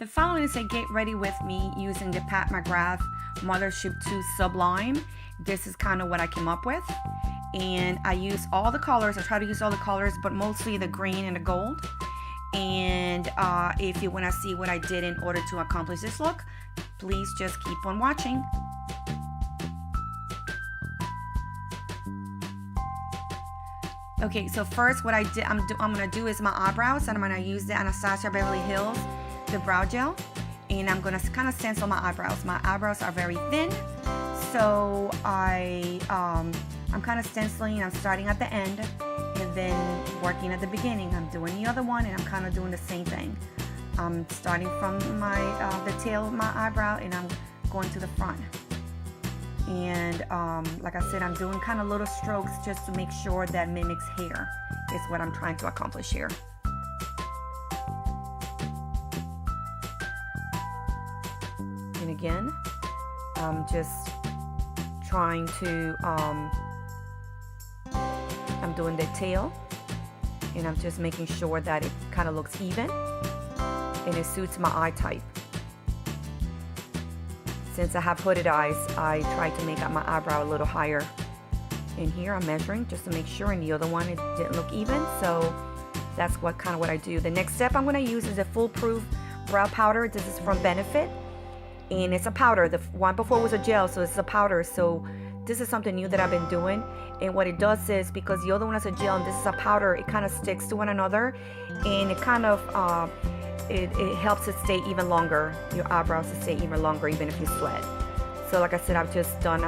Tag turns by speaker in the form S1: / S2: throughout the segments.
S1: The following is a get ready with me using the McGrath Mothership 2 Sublime. This is kind of what I came up with. And I use all the colors. I try to use all the colors, but mostly the green and the gold. And if you want to see what I did in order to accomplish this look, please just keep on watching. Okay, so first what I'm gonna do is my eyebrows, and I'm gonna use the Anastasia Beverly Hills, the brow gel, and I'm gonna kind of stencil my eyebrows. My eyebrows are very thin, so I'm kind of stenciling. I'm starting at the end and then working at the beginning. I'm doing the other one, and I'm kind of doing the same thing. I'm starting from the tail of my eyebrow, and I'm going to the front. And like I said, I'm doing kind of little strokes just to make sure that mimics hair is what I'm trying to accomplish here. And again, I'm just trying to, I'm doing the tail, and I'm just making sure that it kind of looks even and it suits my eye type. Since I have hooded eyes, I try to make up my eyebrow a little higher. And here I'm measuring just to make sure, and the other one, it didn't look even, so that's what I do. The next step I'm going to use is a foolproof brow powder. This is from Vanity, and it's a powder. The one before was a gel, so it's a powder. So this is something new that I've been doing, and what it does is, because the other one is a gel and this is a powder, it kind of sticks to one another, and it kind of it helps it stay even longer, your eyebrows to stay even longer even if you sweat. So like I said, I've just done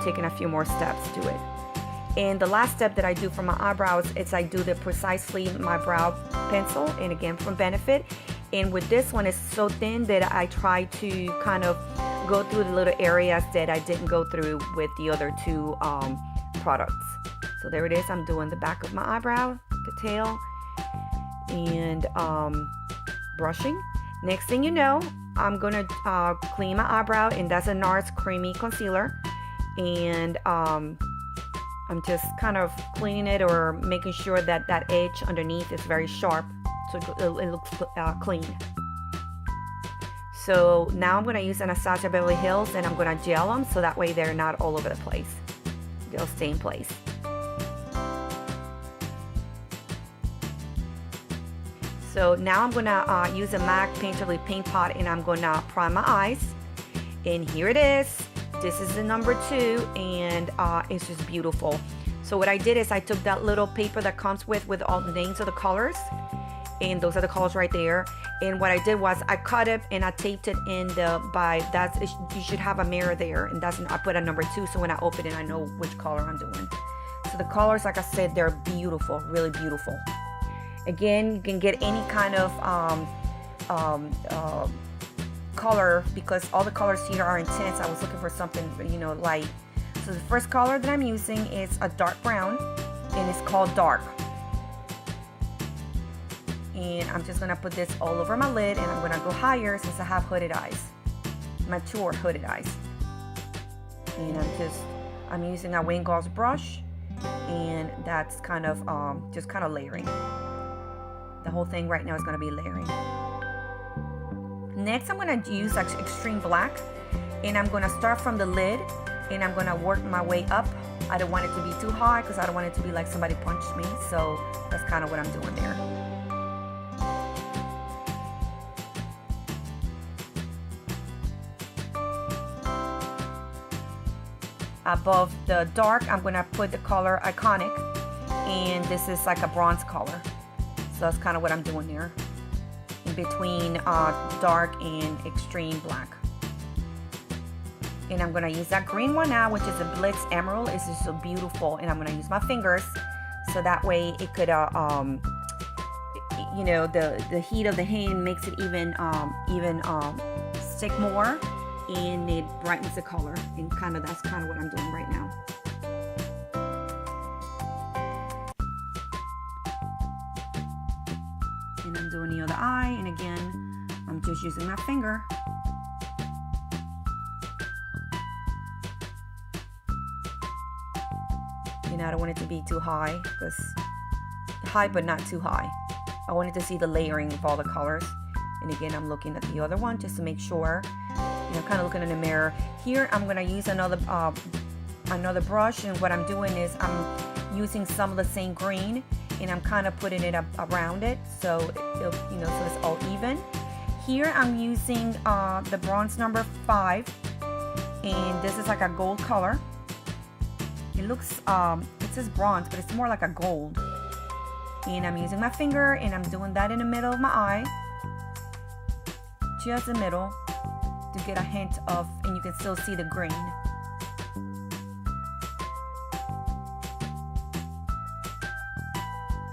S1: taking a few more steps to it. And the last step that I do for my eyebrows is I do the Precisely My Brow pencil, and again from Vanity. And with this one, it's so thin that I try to kind of go through the little areas that I didn't go through with the other two products. So there it is. I'm doing the back of my eyebrow, the tail, and brushing. Next thing you know, I'm gonna clean my eyebrow, and that's a NARS creamy concealer, and I'm just kind of cleaning it or making sure that that edge underneath is very sharp so it looks clean. So now I'm going to use Anastasia Beverly Hills, and I'm going to gel them so that way they're not all over the place. They'll stay in place. So now I'm going to use a MAC Painterly Paint Pot, and I'm going to prime my eyes. And here it is. This is the number 2, and it's just beautiful. So what I did is I took that little paper that comes with all the names of the colors, and those are the colors right there. And what I did was I cut it and I taped it in you should have a mirror there, and I put a number 2, so when I open it I know which color I'm doing. So the colors, like I said, they're beautiful, really beautiful. Again, you can get any kind of color, because all the colors here are intense. I was looking for something, light. So the first color that I'm using is a dark brown, and it's called Dark. And I'm just gonna put this all over my lid, and I'm gonna go higher since I have hooded eyes, mature hooded eyes. And I'm using a Wayne Gauze brush, and that's kind of just kind of layering. The whole thing right now is gonna be layering. Next, I'm gonna use extreme black, and I'm gonna start from the lid, and I'm gonna work my way up. I don't want it to be too high because I don't want it to be like somebody punched me. So that's kind of what I'm doing there. Above the dark, I'm gonna put the color Iconic, and this is like a bronze color. So that's kind of what I'm doing there, in between dark and extreme black. And I'm gonna use that green one now, which is a Blitz Emerald. It's just so beautiful, and I'm gonna use my fingers so that way it could, the heat of the hand makes it even stick more, and it brightens the color, and that's kind of what I'm doing right now. And I'm doing the other eye, and again, I'm just using my finger. And I don't want it to be too high, because high but not too high. I wanted to see the layering of all the colors. And again, I'm looking at the other one just to make sure, you know, kind of looking in the mirror. Here, I'm gonna use another brush, and what I'm doing is I'm using some of the same green, and I'm kind of putting it up around it, so it'll, you know, so it's all even. Here, I'm using the bronze number 5, and this is like a gold color. It looks, it says bronze, but it's more like a gold. And I'm using my finger, and I'm doing that in the middle of my eye, just the middle, to get a hint of, and you can still see the green.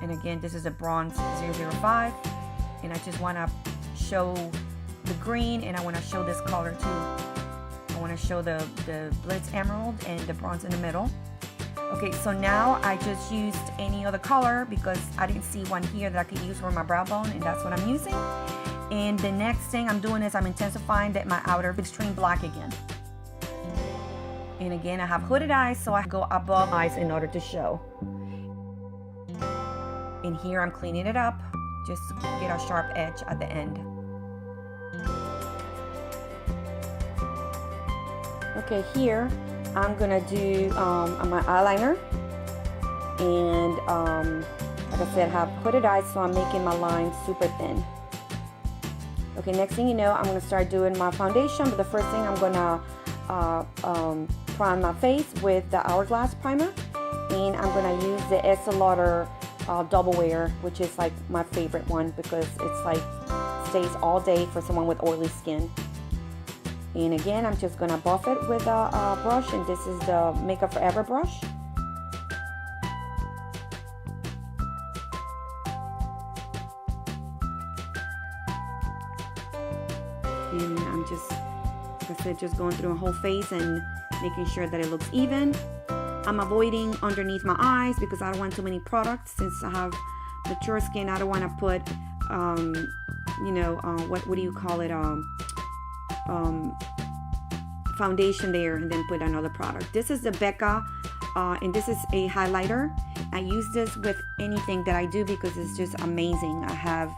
S1: And again, this is a bronze 005, and I just want to show the green, and I want to show this color too. I want to show the Blitz Emerald and the bronze in the middle. Okay, so now I just used any other color because I didn't see one here that I could use for my brow bone, and that's what I'm using. And the next thing I'm doing is I'm intensifying my outer extreme black again. And again, I have hooded eyes, so I go above eyes in order to show. And here I'm cleaning it up just to get a sharp edge at the end. Okay, here I'm gonna do my eyeliner, and like I said, I have hooded eyes, so I'm making my lines super thin. Okay, next thing you know, I'm gonna start doing my foundation, but the first thing I'm gonna prime my face with the Hourglass primer, and I'm gonna use the Estee Lauder double wear, which is like my favorite one because it's like stays all day for someone with oily skin. And again, I'm just gonna buff it with a brush, and this is the Makeup Forever brush. And I'm just, like I said, just going through a whole face and making sure that it looks even. I'm avoiding underneath my eyes because I don't want too many products. Since I have mature skin, I don't want to put, you know, what do you call it? Foundation there and then put another product. This is the Becca, and this is a highlighter. I use this with anything that I do because it's just amazing. I have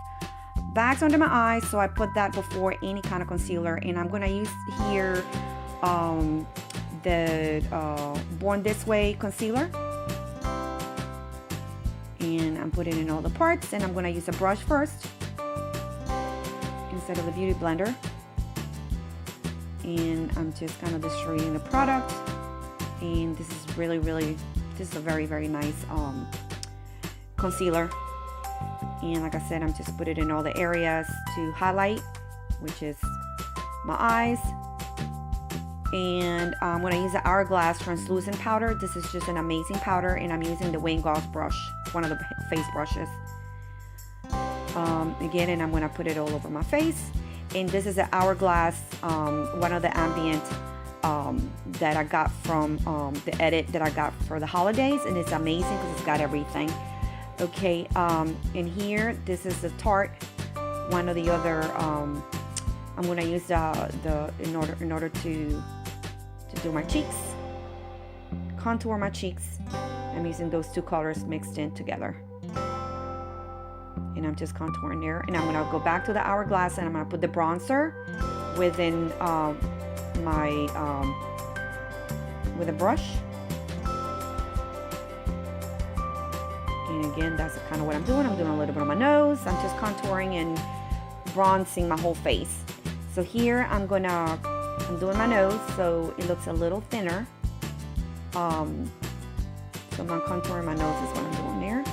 S1: bags under my eyes, so I put that before any kind of concealer, and I'm gonna use here the Born This Way concealer, and I'm putting in all the parts, and I'm gonna use a brush first instead of the beauty blender. And I'm just kind of distributing the product, and this is really, this is a very, very nice concealer. And like I said, I'm just putting it in all the areas to highlight, which is my eyes. And I'm going to use the Hourglass translucent powder. This is just an amazing powder, and I'm using the Wayne Goss brush, one of the face brushes. Again, and I'm going to put it all over my face. And this is the Hourglass, one of the ambient that I got from the edit that I got for the holidays, and it's amazing because it's got everything. Okay, in here, this is the Tarte, one of the other. I'm gonna use in order to do my cheeks, contour my cheeks. I'm using those two colors mixed in together. And I'm just contouring there, and I'm gonna go back to the Hourglass, and I'm gonna put the bronzer within with a brush. And again, that's kind of what I'm doing. I'm doing a little bit on my nose. I'm just contouring and bronzing my whole face. So here I'm doing my nose, so it looks a little thinner. So I'm contouring my nose is what I'm doing there.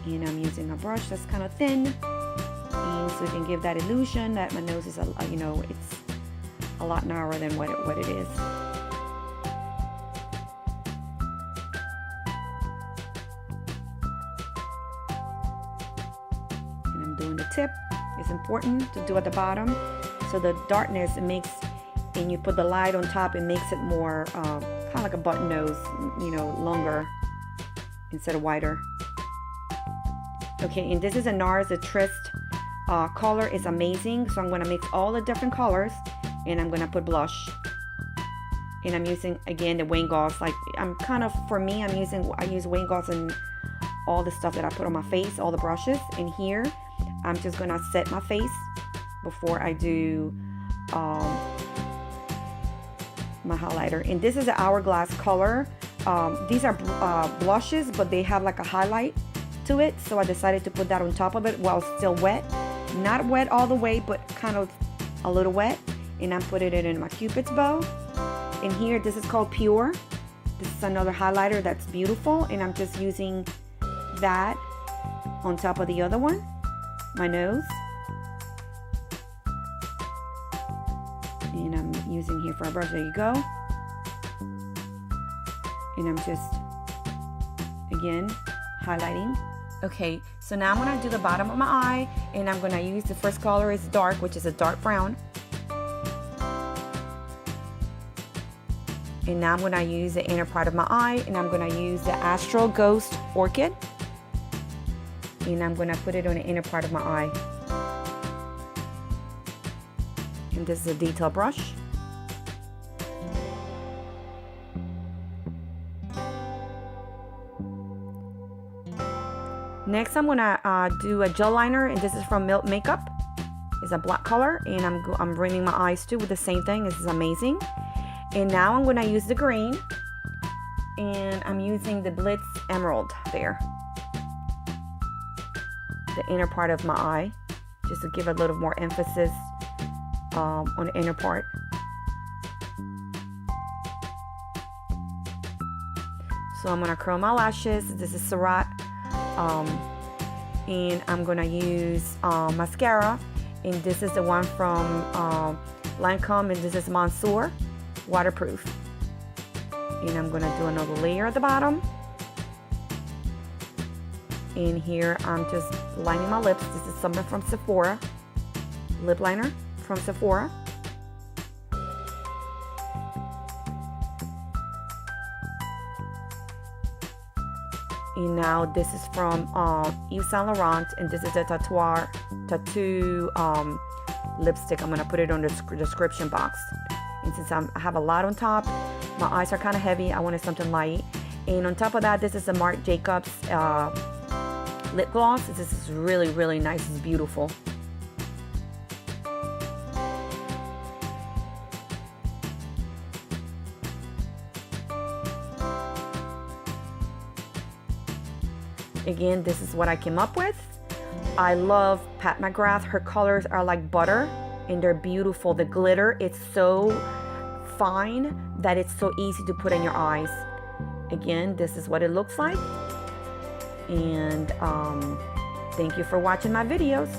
S1: And I'm using a brush that's kind of thin, and so you can give that illusion that my nose is, you know, it's a lot narrower than what it is. And I'm doing the tip. It's important to do at the bottom, so the darkness, it makes, and you put the light on top, it makes it more kind of like a button nose, you know, longer instead of wider. Okay, and this is a NARS, the Trist color is amazing. So I'm going to mix all the different colors, and I'm going to put blush. And I'm using, again, the Wayne Goss. Like, I'm kind of, for me, I use Wayne Goss in all the stuff that I put on my face, all the brushes. And here, I'm just gonna set my face before I do my highlighter. And this is an hourglass color. These are blushes, but they have like a highlight to it. So I decided to put that on top of it while still wet. Not wet all the way, but kind of a little wet. And I'm putting it in my Cupid's bow. And here, this is called Pure. This is another highlighter that's beautiful. And I'm just using that on top of the other one, my nose. And I'm using here for a brush. There you go. And I'm just, again, highlighting. Okay, so now I'm gonna do the bottom of my eye, and I'm gonna use the first color is dark, which is a dark brown. And now I'm gonna use the inner part of my eye, and I'm gonna use the Astral Ghost Orchid. And I'm gonna put it on the inner part of my eye. And this is a detail brush. Next, I'm gonna do a gel liner, and this is from Milk Makeup. It's a black color, and I'm bringing my eyes too with the same thing. This is amazing. And now I'm gonna use the green, and I'm using the Blitz Emerald there, the inner part of my eye, just to give a little more emphasis on the inner part. So I'm gonna curl my lashes. This is Surat. And I'm gonna use mascara, and this is the one from Lancome, and this is Mansour waterproof. And I'm gonna do another layer at the bottom, and here I'm just lining my lips. This is something from Sephora, lip liner from Sephora. And now this is from Yves Saint Laurent, and this is a tattoo lipstick. I'm gonna put it on the description box. And since I have a lot on top, my eyes are kind of heavy, I wanted something light. And on top of that, this is a Marc Jacobs lip gloss. This is really, really nice. It's beautiful. Again, this is what I came up with. I love Pat McGrath. Her colors are like butter, and they're beautiful. The glitter, it's so fine that it's so easy to put in your eyes. Again, this is what it looks like. And thank you for watching my videos.